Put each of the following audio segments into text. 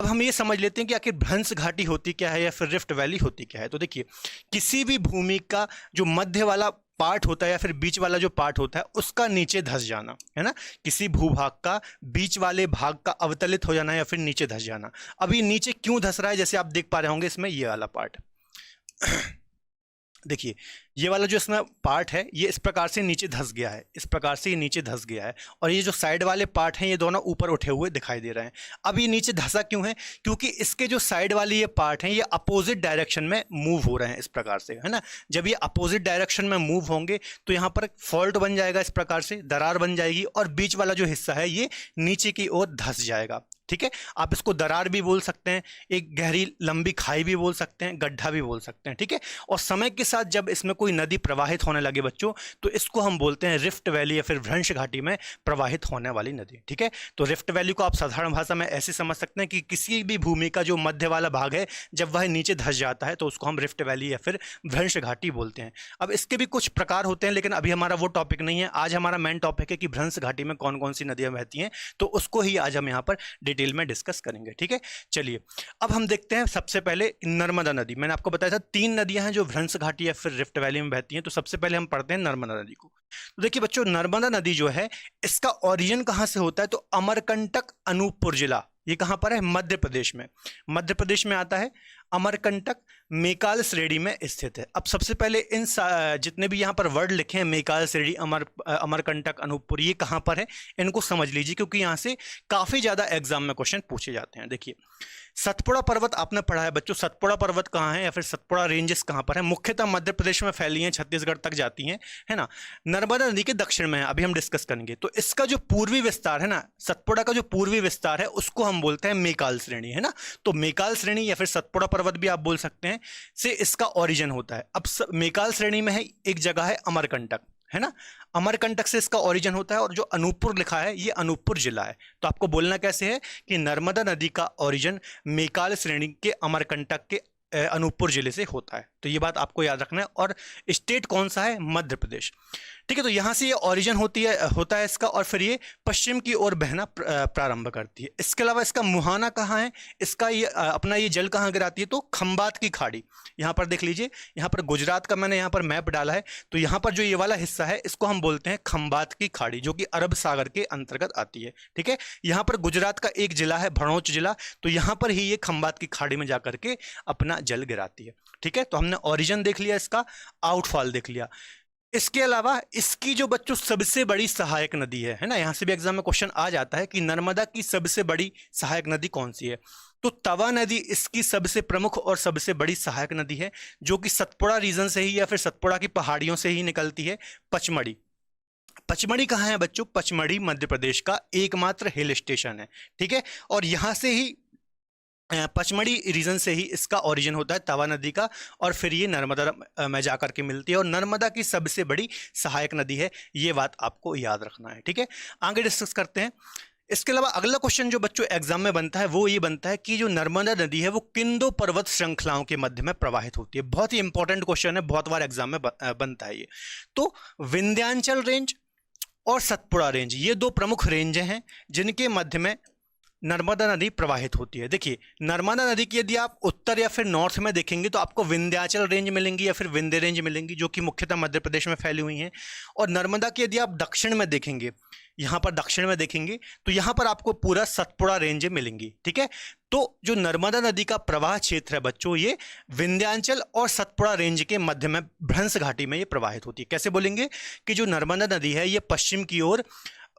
हम ये समझ लेते हैं कि आखिर भ्रंश घाटी होती क्या है या फिर रिफ्ट वैली होती क्या है। तो देखिए, किसी भी भूमि का जो मध्य वाला पार्ट होता है या फिर बीच वाला जो पार्ट होता है उसका नीचे धंस जाना, है ना। किसी भूभाग का बीच वाले भाग का अवतलित हो जाना या फिर नीचे धंस जाना। अब ये नीचे क्यों धंस रहा है, जैसे आप देख पा रहे होंगे इसमें ये वाला पार्ट देखिए, ये वाला जो इसमें पार्ट है ये इस प्रकार से नीचे धंस गया है, इस प्रकार से ये नीचे धंस गया है, और ये जो साइड वाले पार्ट हैं ये दोनों ऊपर उठे हुए दिखाई दे रहे हैं। अब ये नीचे धंसा क्यों है, क्योंकि इसके जो साइड वाले ये पार्ट हैं ये अपोजिट डायरेक्शन में मूव हो रहे हैं इस प्रकार से, है ना। जब ये अपोजिट डायरेक्शन में मूव होंगे तो यहाँ पर फॉल्ट बन जाएगा, इस प्रकार से दरार बन जाएगी, और बीच वाला जो हिस्सा है ये नीचे की ओर धंस जाएगा। ठीक है, आप इसको दरार भी बोल सकते हैं, एक गहरी लंबी खाई भी बोल सकते हैं, गड्ढा भी बोल सकते हैं। ठीक है, और समय के साथ जब इसमें कोई नदी प्रवाहित होने लगे बच्चों, तो इसको हम बोलते हैं रिफ्ट वैली या फिर भ्रंश घाटी में प्रवाहित होने वाली नदी। ठीक है, तो रिफ्ट वैली को आप साधारण भाषा में ऐसे समझ सकते हैं कि किसी भी भूमि का जो मध्य वाला भाग है जब वह नीचे धंस जाता है तो उसको हम रिफ्ट वैली या फिर भ्रंश घाटी बोलते हैं। अब इसके भी कुछ प्रकार होते हैं, लेकिन अभी हमारा वो टॉपिक नहीं है। आज हमारा मेन टॉपिक है कि भ्रंश घाटी में कौन कौन सी नदियां बहती हैं, तो उसको ही आज हम यहाँ पर डिटेल में डिस्कस करेंगे। ठीक है, चलिए अब हम देखते हैं सबसे पहले नर्मदा नदी। मैंने आपको बताया था 3 नदियां हैं जो भ्रंश घाटी या फिर रिफ्ट वैली में बहती हैं, तो सबसे पहले हम पढ़ते हैं नर्मदा नदी को। तो देखिए बच्चों, नर्मदा नदी जो है इसका ओरिजिन कहां से होता है, तो अमरकंटक अनूपपुर जिला, ये कहां पर है, मध्य प्रदेश में। मध्य प्रदेश में आता है, अमरकंटक मेकाल श्रेणी में स्थित है। अब सबसे पहले इन जितने भी यहाँ पर वर्ड लिखे हैं, मेकाल श्रेणी, अमरकंटक, अनूपपुर, ये कहाँ पर है इनको समझ लीजिए, क्योंकि यहाँ से काफी ज्यादा एग्जाम में क्वेश्चन पूछे जाते हैं। देखिए, सतपुड़ा पर्वत आपने पढ़ा है बच्चों, सतपुड़ा पर्वत कहाँ है या फिर सतपुड़ा रेंजेस कहाँ पर है, मुख्यतः मध्य प्रदेश में फैली हैं, छत्तीसगढ़ तक जाती हैं, है ना। नर्मदा नदी के दक्षिण में है, अभी हम डिस्कस करेंगे। तो इसका जो पूर्वी विस्तार है ना, सतपुड़ा का जो पूर्वी विस्तार है उसको हम बोलते हैं मेकाल श्रेणी, है ना। तो मेकाल श्रेणी या फिर सतपुड़ा पर्वत भी आप बोल सकते हैं, से इसका ओरिजिन होता है। अब मेकाल श्रेणी में है एक जगह है अमरकंटक, है ना, अमरकंटक से इसका ओरिजिन होता है, और जो अनूपपुर लिखा है ये अनूपपुर जिला है। तो आपको बोलना कैसे है कि नर्मदा नदी का ओरिजिन मेकाल श्रेणी के अमरकंटक के अनूपपुर जिले से होता है। तो ये बात आपको याद रखना है। और स्टेट कौन सा है, मध्य प्रदेश। ठीक है, तो यहां से ये ओरिजिन होता है इसका, और फिर ये पश्चिम की ओर बहना प्रारंभ करती है। इसके अलावा इसका मुहाना कहाँ है, इसका ये अपना ये जल कहाँ गिराती है, तो खंबात की खाड़ी। यहाँ पर देख लीजिए, यहाँ पर गुजरात का मैंने यहाँ पर मैप डाला है, तो यहाँ पर जो ये वाला हिस्सा है इसको हम बोलते हैं खंबात की खाड़ी, जो कि अरब सागर के अंतर्गत आती है। ठीक है, यहाँ पर गुजरात का एक जिला है भड़ोच जिला, तो यहाँ पर ही ये खंबात की खाड़ी में जाकर के अपना जल गिराती है। ठीक है, तो हमने ओरिजिन देख लिया, इसका आउटफॉल देख लिया। इसके अलावा इसकी जो बच्चों सबसे बड़ी सहायक नदी है ना, यहां से भी एग्जाम में क्वेश्चन आ जाता है कि नर्मदा की सबसे बड़ी सहायक नदी कौन सी है, तो तवा नदी इसकी सबसे प्रमुख और सबसे बड़ी सहायक नदी है, जो कि सतपुड़ा रीजन से ही या फिर सतपुड़ा की पहाड़ियों से ही निकलती है। पचमढ़ी, पचमढ़ी कहाँ है बच्चों, पचमढ़ी मध्य प्रदेश का एकमात्र हिल स्टेशन है। ठीक है, और यहां से ही पचमढ़ी रीजन से ही इसका ओरिजिन होता है तवा नदी का, और फिर ये नर्मदा में जाकर के मिलती है, और नर्मदा की सबसे बड़ी सहायक नदी है। ये बात आपको याद रखना है। ठीक है, आगे डिस्कस करते हैं। इसके अलावा अगला क्वेश्चन जो बच्चों एग्जाम में बनता है वो ये बनता है कि जो नर्मदा नदी है वो किन 2 पर्वत श्रृंखलाओं के मध्य में प्रवाहित होती है। बहुत ही इंपॉर्टेंट क्वेश्चन है, बहुत बार एग्जाम में बनता है ये। तो विंध्याचल रेंज और सतपुड़ा रेंज, ये 2 प्रमुख रेंज हैं जिनके मध्य में नर्मदा नदी प्रवाहित होती है। देखिए, नर्मदा नदी की यदि आप उत्तर या फिर नॉर्थ में देखेंगे तो आपको विंध्याचल रेंज मिलेंगी या फिर विंध्य रेंज मिलेंगी, जो कि मुख्यतः मध्य प्रदेश में फैली हुई हैं। और नर्मदा की यदि आप दक्षिण में देखेंगे, यहाँ पर दक्षिण में देखेंगे तो यहाँ पर आपको पूरा सतपुड़ा रेंज मिलेंगी। ठीक है, तो जो नर्मदा नदी का प्रवाह क्षेत्र है बच्चों, ये विंध्याचल और सतपुड़ा रेंज के मध्य में भ्रंश घाटी में ये प्रवाहित होती है। कैसे बोलेंगे कि जो नर्मदा नदी है ये पश्चिम की ओर,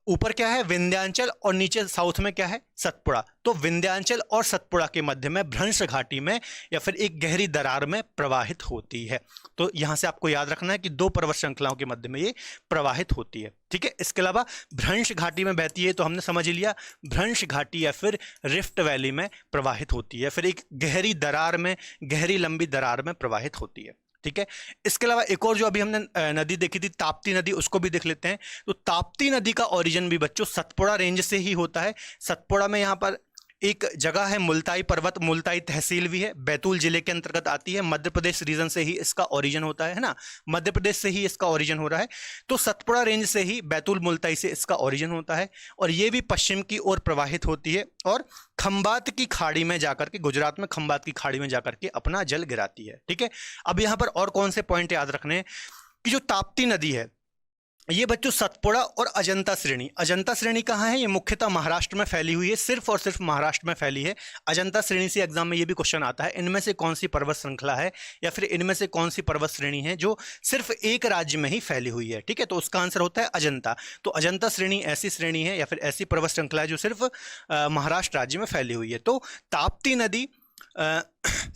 ऊपर क्या है विंध्याचल और नीचे साउथ में क्या है सतपुड़ा, तो विंध्याचल और सतपुड़ा के मध्य में भ्रंश घाटी में या फिर एक गहरी दरार में प्रवाहित होती है। तो यहां से आपको याद रखना है कि 2 पर्वत श्रृंखलाओं के मध्य में ये प्रवाहित होती है। ठीक है, इसके अलावा भ्रंश घाटी में बहती है, तो हमने समझ लिया भ्रंश घाटी या फिर रिफ्ट वैली में प्रवाहित होती है, फिर एक गहरी दरार में, गहरी लंबी दरार में प्रवाहित होती है। ठीक है, इसके अलावा एक और जो अभी हमने नदी देखी थी ताप्ती नदी, उसको भी देख लेते हैं। तो ताप्ती नदी का ओरिजिन भी बच्चों सतपुड़ा रेंज से ही होता है। सतपुड़ा में यहाँ पर एक जगह है मुल्ताई पर्वत, मुल्ताई तहसील भी है, बैतूल जिले के अंतर्गत आती है, मध्य प्रदेश रीजन से ही इसका ओरिजिन होता है ना, मध्य प्रदेश से ही इसका ओरिजिन हो रहा है। तो सतपुड़ा रेंज से ही, बैतूल मुल्ताई से इसका ओरिजिन होता है और ये भी पश्चिम की ओर प्रवाहित होती है और खंबात की खाड़ी में जाकर के, गुजरात में खंबात की खाड़ी में जाकर के अपना जल गिराती है। ठीक है, अब यहां पर और कौन से पॉइंट याद रखने हैं कि जो ताप्ती नदी है ये बच्चों सतपुड़ा और अजंता श्रेणी, अजंता श्रेणी कहाँ है, ये मुख्यतः महाराष्ट्र में फैली हुई है, सिर्फ और सिर्फ महाराष्ट्र में फैली है। अजंता श्रेणी से एग्जाम में ये भी क्वेश्चन आता है, इनमें से कौन सी पर्वत श्रृंखला है या फिर इनमें से कौन सी पर्वत श्रेणी है जो सिर्फ एक राज्य में ही फैली हुई है। ठीक है, तो उसका आंसर होता है अजंता। तो अजंता श्रेणी ऐसी श्रेणी है या फिर ऐसी पर्वत श्रृंखला है जो सिर्फ महाराष्ट्र राज्य में फैली हुई है। तो ताप्ती नदी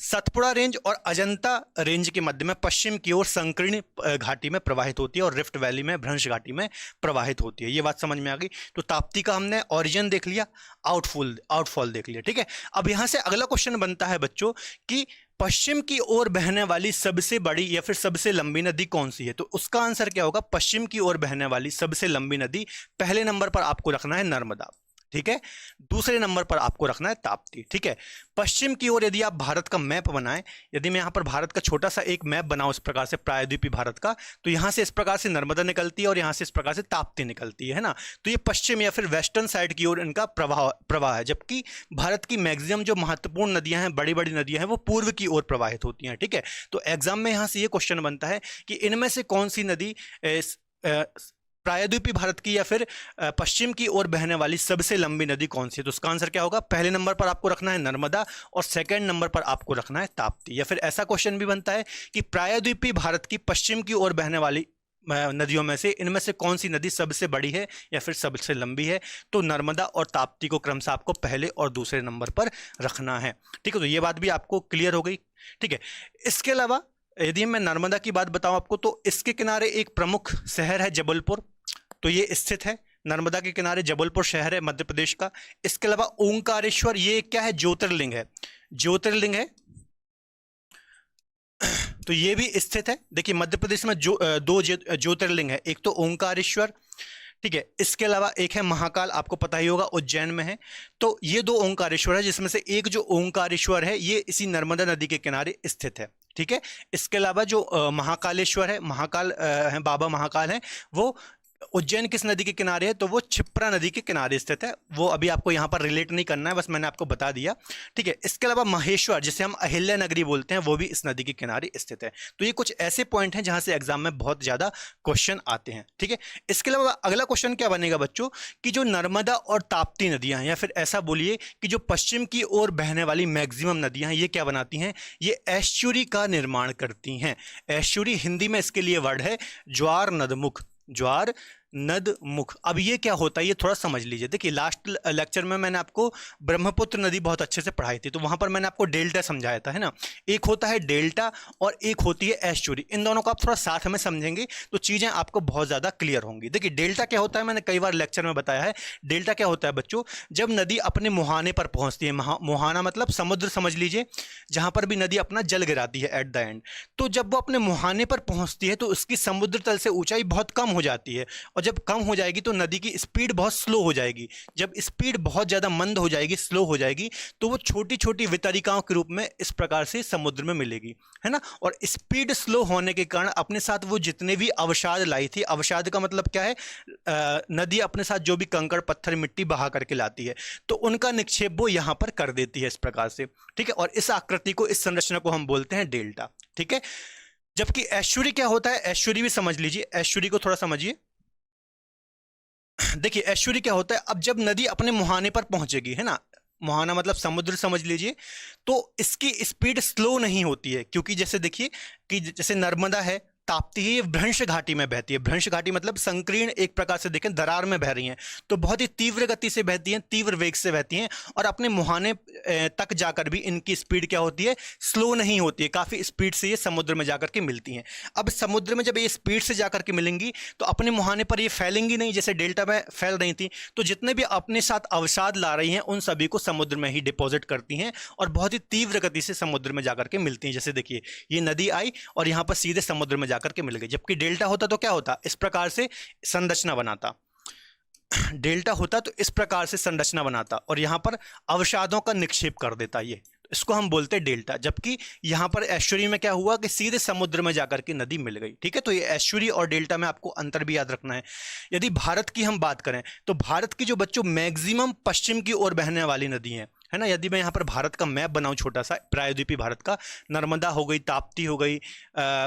सतपुड़ा रेंज और अजंता रेंज के मध्य में पश्चिम की ओर संकीर्ण घाटी में प्रवाहित होती है और रिफ्ट वैली में, भ्रंश घाटी में प्रवाहित होती है। ये बात समझ में आ गई। तो ताप्ती का हमने ओरिजिन देख लिया, आउटफॉल देख लिया। ठीक है, अब यहां से अगला क्वेश्चन बनता है बच्चों कि पश्चिम की ओर बहने वाली सबसे बड़ी या फिर सबसे लंबी नदी कौन सी है। तो उसका आंसर क्या होगा, पश्चिम की ओर बहने वाली सबसे लंबी नदी पहले नंबर पर आपको रखना है नर्मदा। ठीक है, दूसरे नंबर पर आपको रखना है ताप्ती। ठीक है, पश्चिम की ओर यदि आप भारत का मैप बनाएं, यदि मैं यहां पर भारत का छोटा सा एक मैप बनाऊं इस प्रकार से, प्रायद्वीपीय भारत का, तो यहां से इस प्रकार से नर्मदा निकलती है और यहां से इस प्रकार से ताप्ती निकलती है ना। तो ये पश्चिम या फिर वेस्टर्न साइड की ओर इनका प्रवाह है, जबकि भारत की मैक्सिमम जो महत्वपूर्ण नदियां हैं, बड़ी बड़ी नदियां हैं, वो पूर्व की ओर प्रवाहित होती हैं। ठीक है, तो एग्जाम में यहां से ये क्वेश्चन बनता है कि इनमें से कौन सी नदी प्रायद्वीपीय भारत की या फिर पश्चिम की ओर बहने वाली सबसे लंबी नदी कौन सी है। तो उसका आंसर क्या होगा, पहले नंबर पर आपको रखना है नर्मदा और सेकंड नंबर पर आपको रखना है ताप्ती। या फिर ऐसा क्वेश्चन भी बनता है कि प्रायद्वीपीय भारत की पश्चिम की ओर बहने वाली नदियों में से इनमें से कौन सी नदी सबसे बड़ी है या फिर सबसे लंबी है। तो नर्मदा और ताप्ती को क्रमशः आपको पहले और दूसरे नंबर पर रखना है। ठीक है, तो ये बात भी आपको क्लियर हो गई। ठीक है, इसके अलावा यदि मैं नर्मदा की बात बताऊं आपको, तो इसके किनारे एक प्रमुख शहर है जबलपुर, तो ये स्थित है नर्मदा के किनारे, जबलपुर शहर है मध्य प्रदेश का। इसके अलावा ओंकारेश्वर, ये क्या है, ज्योतिर्लिंग है, ज्योतिर्लिंग है, तो ये भी स्थित है। देखिए मध्य प्रदेश में दो ज्योतिर्लिंग है, एक तो ओंकारेश्वर, ठीक है, इसके अलावा एक है महाकाल, आपको पता ही होगा उज्जैन में है। तो ये दो ओंकारेश्वर है, जिसमें से एक जो ओंकारेश्वर है ये इसी नर्मदा नदी के किनारे स्थित है। ठीक है, इसके अलावा जो महाकालेश्वर है, महाकाल है, बाबा महाकाल है, वो उज्जैन किस नदी के किनारे है, तो वो क्षिप्रा नदी के किनारे स्थित है। वो अभी आपको यहाँ पर रिलेट नहीं करना है, बस मैंने आपको बता दिया। ठीक है, इसके अलावा महेश्वर, जिसे हम अहिल्या नगरी बोलते हैं, वो भी इस नदी के किनारे स्थित है। तो ये कुछ ऐसे पॉइंट हैं जहां से एग्जाम में बहुत ज्यादा क्वेश्चन आते हैं। ठीक है, इसके अलावा अगला क्वेश्चन क्या बनेगा बच्चों कि जो नर्मदा और ताप्ती नदियां हैं, या फिर ऐसा बोलिए कि जो पश्चिम की ओर बहने वाली मैक्सिमम नदियां हैं, ये क्या बनाती हैं, ये एस्चुरी का निर्माण करती हैं। एस्चुरी हिंदी में इसके लिए वर्ड है ज्वार नदमुख, ज्वार नदमुख। अब ये क्या होता है ये थोड़ा समझ लीजिए। देखिए लास्ट लेक्चर में मैंने आपको ब्रह्मपुत्र नदी बहुत अच्छे से पढ़ाई थी, तो वहां पर मैंने आपको डेल्टा समझाया था, है ना। एक होता है डेल्टा और एक होती है एस्चुरी। इन दोनों को आप थोड़ा साथ में समझेंगे तो चीजें आपको बहुत ज्यादा क्लियर होंगी। देखिए डेल्टा क्या होता है, मैंने कई बार लेक्चर में बताया है। डेल्टा क्या होता है बच्चों, जब नदी अपने मुहाने पर पहुंचती है, मुहाना मतलब समुद्र समझ लीजिए, जहां पर भी नदी अपना जल गिराती है एट द एंड, तो जब वो अपने मुहाने पर पहुंचती है तो उसकी समुद्र तल से ऊंचाई बहुत कम हो जाती है, और जब कम हो जाएगी तो नदी की स्पीड बहुत स्लो हो जाएगी। जब स्पीड बहुत ज्यादा मंद हो जाएगी, स्लो हो जाएगी, तो वो छोटी छोटी वितरिकाओं के रूप में इस प्रकार से समुद्र में मिलेगी, है ना। और स्पीड स्लो होने के कारण अपने साथ वो जितने भी अवसाद लाई थी, अवसाद का मतलब क्या है, नदी अपने साथ जो भी कंकड़ पत्थर मिट्टी बहा करके लाती है, तो उनका निक्षेप वो यहां पर कर देती है इस प्रकार से। ठीक है, और इस आकृति को, इस संरचना को हम बोलते हैं डेल्टा। ठीक है, जबकि एस्चुरी क्या होता है, एस्चुरी भी समझ लीजिए, एस्चुरी को थोड़ा समझिए। देखिए एस्चुरी क्या होता है, अब जब नदी अपने मुहाने पर पहुंचेगी, है ना, मुहाना मतलब समुद्र समझ लीजिए, तो इसकी स्पीड स्लो नहीं होती है, क्योंकि जैसे देखिए कि जैसे नर्मदा है, ताप्ती ही भ्रंश घाटी में बहती है। भ्रंश घाटी मतलब संकीर्ण, एक प्रकार से देखें दरार में बह रही हैं, तो बहुत ही तीव्र गति से बहती हैं, तीव्र वेग से बहती हैं, और अपने मुहाने तक जाकर भी इनकी स्पीड क्या होती है, स्लो नहीं होती है, काफी स्पीड से ये समुद्र में जाकर के मिलती हैं। अब समुद्र में जब ये स्पीड से जाकर के मिलेंगी तो अपने मुहाने पर ये फैलेंगी नहीं, जैसे डेल्टा में फैल रही थी, तो जितने भी अपने साथ अवसाद ला रही हैं उन सभी को समुद्र में ही डिपॉजिट करती हैं और बहुत ही तीव्र गति से समुद्र में जाकर के मिलती हैं। जैसे देखिए ये नदी आई और यहां पर सीधे समुद्र में जाकर के मिल गई, जबकि डेल्टा होता तो क्या होता, इस प्रकार से संरचना बनाता। डेल्टा होता तो इस प्रकार से संरचना बनाता और यहाँ पर अवसादों का निक्षेप कर देता ये, इसको हम बोलते हैं डेल्टा। जबकि यहाँ पर एस्चुरी में क्या हुआ कि सीधे समुद्र में जाकर के नदी मिल गई। ठीक है, तो ये एस्चुरी और डेल्टा में आपको अंतर भी याद रखना है। यदि भारत की हम बात करें तो भारत की जो बच्चों मैक्सिमम पश्चिम की ओर बहने वाली नदी है ना, यदि मैं यहाँ पर भारत का मैप बनाऊँ छोटा सा, प्रायद्वीपीय भारत का, नर्मदा हो गई, ताप्ती हो गई,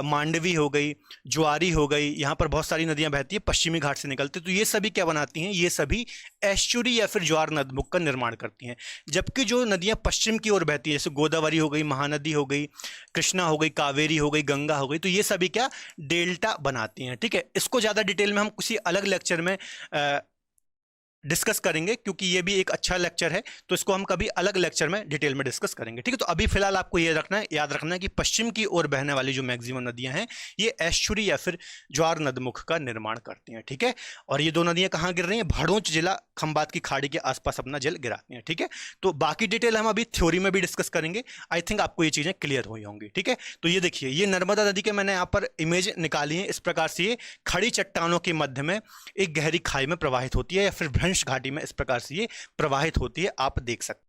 मांडवी हो गई, ज्वारी हो गई, यहाँ पर बहुत सारी नदियाँ बहती है पश्चिमी घाट से निकलती, तो ये सभी क्या बनाती हैं, ये सभी एस्चुरी या फिर ज्वार नदमुख का निर्माण करती हैं। जबकि जो नदियाँ पश्चिम की ओर बहती है, जैसे गोदावरी हो गई, महानदी हो गई, कृष्णा हो गई, कावेरी हो गई, गंगा हो गई, तो ये सभी क्या डेल्टा बनाती हैं। ठीक है, इसको ज़्यादा डिटेल में हम किसी अलग लेक्चर में डिस्कस करेंगे, क्योंकि ये भी एक अच्छा लेक्चर है, तो इसको हम कभी अलग लेक्चर में डिटेल में डिस्कस करेंगे। ठीक है, तो अभी फिलहाल आपको ये याद रखना है कि पश्चिम की ओर बहने वाली जो मैक्सिमम नदियां हैं ये एस्चुरी या फिर ज्वार नदमुख का निर्माण करती हैं। ठीक है, और ये दो नदियां कहाँ गिर रही हैं, भड़ोच जिला खंबात की खाड़ी के आसपास अपना जल गिराती हैं। ठीक है, तो बाकी डिटेल हम अभी थ्योरी में भी डिस्कस करेंगे। आई थिंक आपको ये चीज़ें क्लियर हुई होंगी। ठीक है, तो ये देखिए, ये नर्मदा नदी के मैंने यहाँ पर इमेज निकाली है। इस प्रकार से ये खड़ी चट्टानों के मध्य में एक गहरी खाई में प्रवाहित होती है, या फिर भ्रंश घाटी में इस प्रकार से ये प्रवाहित होती है, आप देख सकते हैं।